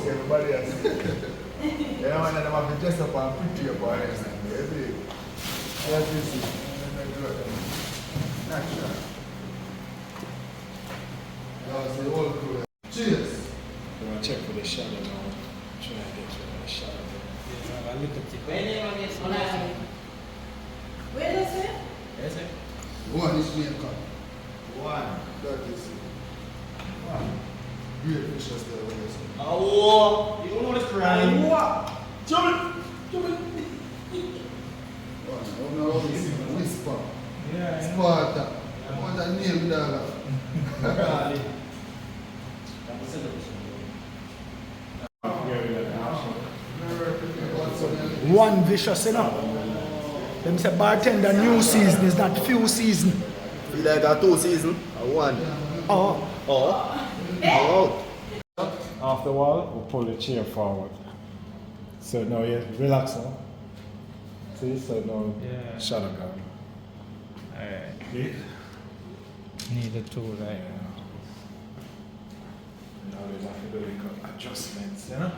Everybody else. Yeah, man, I'm have to dress up and pretty up on it. That's easy. Natural. That's the whole crew. Cheers. I'm going to check for the shadow now. Try and get you the shadow. Yeah, I look at you. Where is it? Yes, sir. One is me cut. One. That is it. One. Great fishes there. Oh, you don't know this crime. Jump it. Whisper. Yeah. Sparta. What's that name, dog? One vicious, you know. Them say bartender new season is not few season. Feel like a 2 season or 1? Oh. Off the wall, we'll pull the chair forward. So now you relax now. See, so now shadow gone. Alright. See? Need a tool, right? Now there's a little adjustments, you know?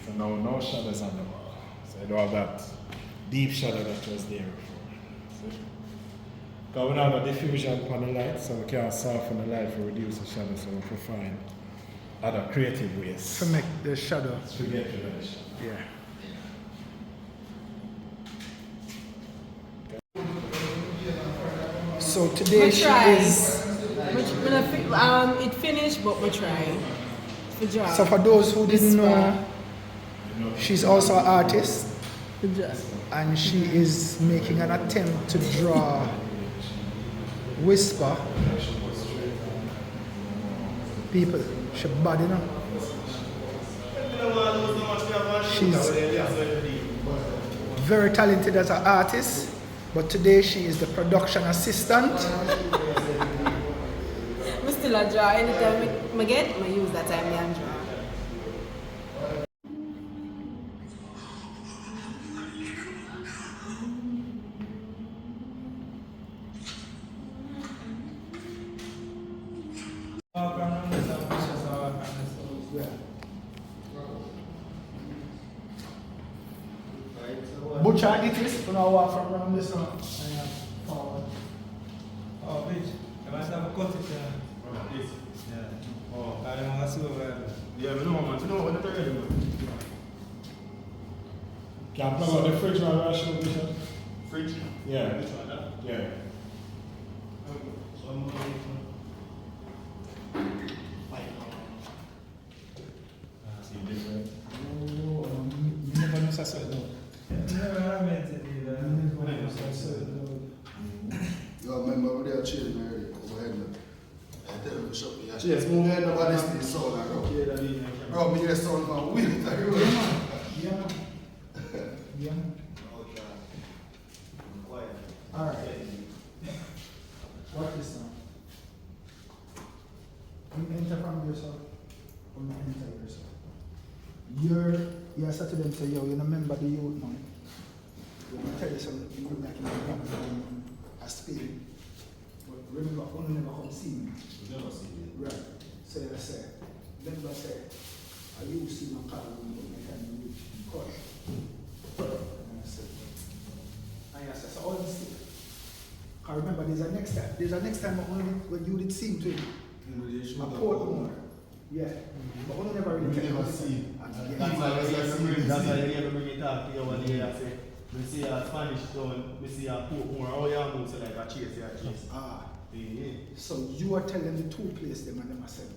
So now no shadows on the wall. So you don't have that deep shadow that was there before. See? Because we have a diffusion on the light, so we can soften the light to reduce the shadow, so we can find other creative ways To make the shadow. to get rid of the shadow. Yeah. So today We she try. is. It finished, but we try. Good job. So for those who didn't know, she's also an artist Good job. and she is making an attempt to draw whisper. People, she bad, you know. She's very talented as an artist, but today she is the production assistant. I still a draw. Anytime I get, I use that time and draw. Butcher it is, you know, walk from around this one. Forward. Oh, bitch. I might have a cut it there. This. Yeah. Oh, I don't want to see over there. Yeah, we know, man. We know what they're ready, man. Can I plug out the fridge while we're showing this? Fridge? Yeah. Which one? Yeah. See different. Oh, never know such a thing. Never have it either. You remember when they are chilling already? Go ahead, man. I tell them to shut me. Cheers, move ahead, nobody still sound like bro. Bro, me hear sound from wind. Yeah, man. Yeah, man. Yeah, man. Alright. What is now? You enter from yourself. Or you enter yourself. You said to them, say, yo, you remember the youth now. You want to tell you something, you look like you come from a Spain. But remember, only never come see me. Never see me. Right. So they say, remember say, I used to my car when I can do it. And I said, so all this thing. I remember there's a next time when you did sing to him. A port more. Yeah. But only never really You never see. That's why you never bring it up to you one day and say, we see a Spanish town, we see a port more. How you move so like a chase, yeah, chase. Ah. Yeah. So you are telling the two places them and them I said.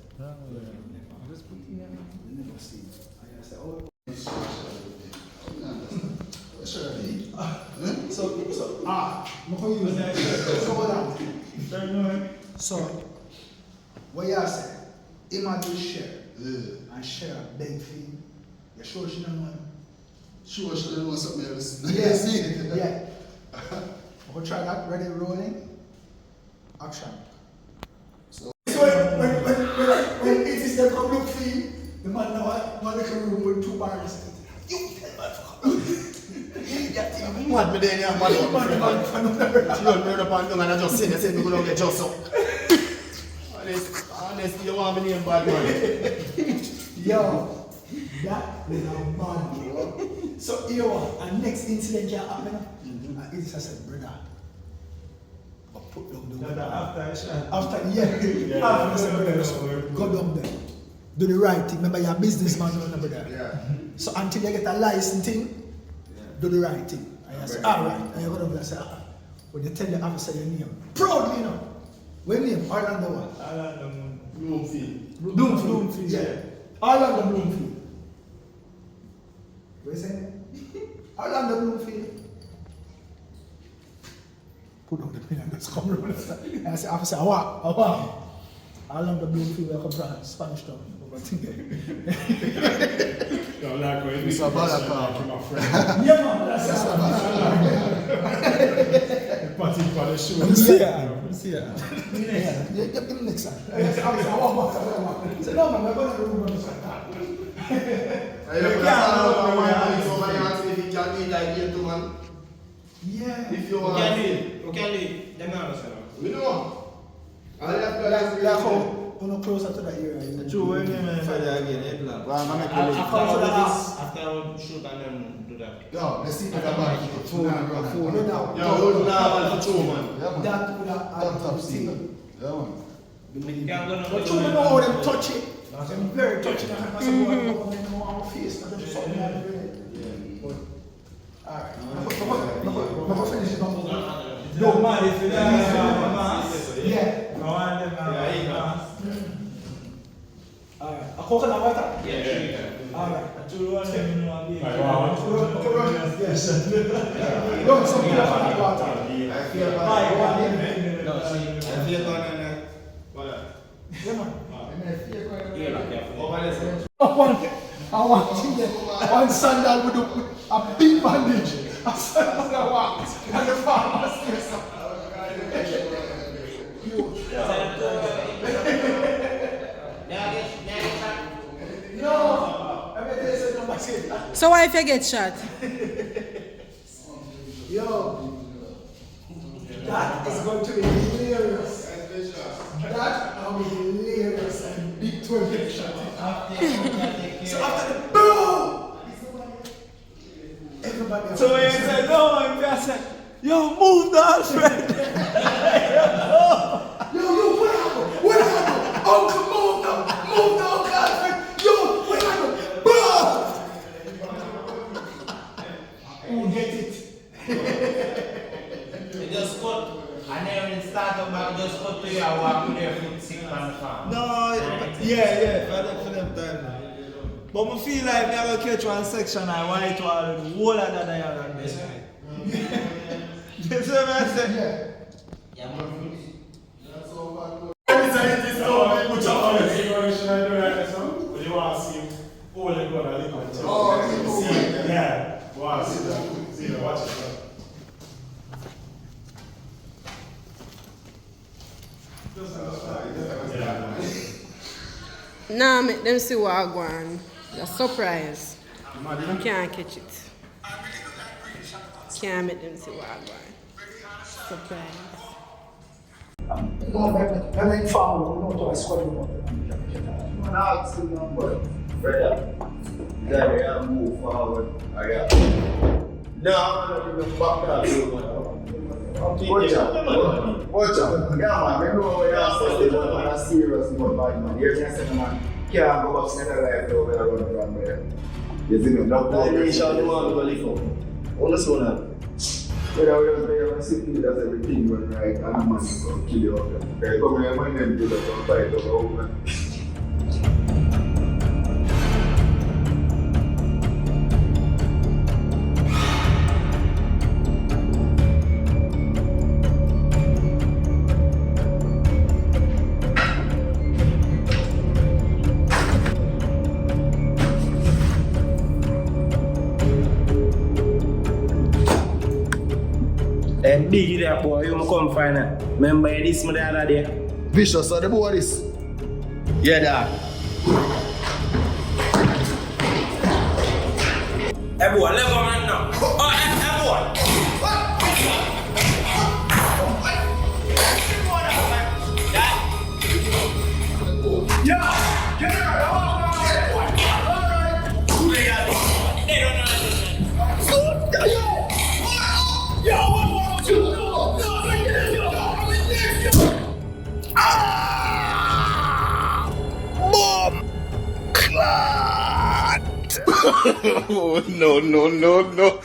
Just put in there. You never see. And I said, oh. So So what you say? Imagine share and share a big thing. You sure she don't know him? Sure, she don't know something else. Yes. Yeah. We'll try that. Ready, rolling. Action. So When it is the come look for you, the man now one little room with 2 bars. You Mad me then, yeah, mad up. She hold me up and down and I just say me go down get just up. Honestly, you want me name bad man. Yo, that is a man, bro. So, and next incident can happen. And it is I said, brother, but put down the weapon. After, go down there. Do the right thing. Remember, you're a businessman, brother. yeah. So, until you get a license thing, do the right thing. And I say, alright. And you go down there and say, when you tell the officer your name, proudly, you know. What name? Orlando what? Bloomfield. Yeah. Orlando Bloomfield. What you saying? Orlando Bloomfield. Put down the pin and just come around. And I say, officer, what? Orlando Bloomfield, welcome from Spanish Town. Don't like when It's a bad car. my friend. Yeah, man, that's Party for the show. See ya. Yeah, give him next time. I say, officer, I want back. Say, no, man, we're going to the room on the side. I don't know why I'm so many hands if you can eat like you too, man. Yeah. If you want. Them not understand. We know. I left Like how you're closer to that area. True, when you man for that again, Well, I'm going to after I would shoot and then do that. Yo, let's see if I can buy a phone and run it. No doubt. Yo, hold on, for two, man. Yeah, man. That would have Top Steve. Yeah, man. But you know how them touch it. Them very touchy. They have some boy come in our face. And them something like that. Alright. I'm going to finish it up. Don't mind if you don't have a mask. Yeah. I want them to have a mask. Alright. A coconut water? Yeah. Alright. I told you them in one game. Yes. Don't say coconut water. I feel bad. I feel bad. Yeah, man. Yeah, I want to get one sandal with a big bandage. A sandal that walks. And the farmer's face. No. Everything is number 6. So what if you get shot? Yo. That is going to be hilarious. That will be hilarious and big 20 shot. So after the boom, everybody else. So he said, no, I said, yo, move the Alfred. Yo, what happened? What happened? Uncle, move the Uncle Alfred. Yo, what happened? Boom. Who get it? You just cut, and then when it start up back, just cut to you and walk with your foot sick on the farm. No, yeah, for them time. But I feel like me I go catch one section and white wall the whole of that dialogue there. You see what I say? Yeah, man. You want to see all the good and little. Oh, yeah. Wow, see that. See that. Watch it. Yeah. Nah, make them see what I go on. That's a surprise. You can't catch it. Can't make them see what I go on. Surprise. No, I went forward. No, I squad. Brother, then I move forward. I got. No, I'm not back up. Watch out. Yeah, man. I know where you're saying I'm serious about bad man. You're just saying, man, can't go back to the life over there running from there. You see me? No nation, you want to go live up. What's going on? When I was there, I see that's everything went right, and I'm going to kill you up there. They come here, my name is the fight over. big there, boy. You come find it. Remember this the other day? Vicious, so the boy this. Yeah, dog. Hey, boy, let go, man, now. Oh, hey, boy. Yeah, get her. Oh, no, no, no, no.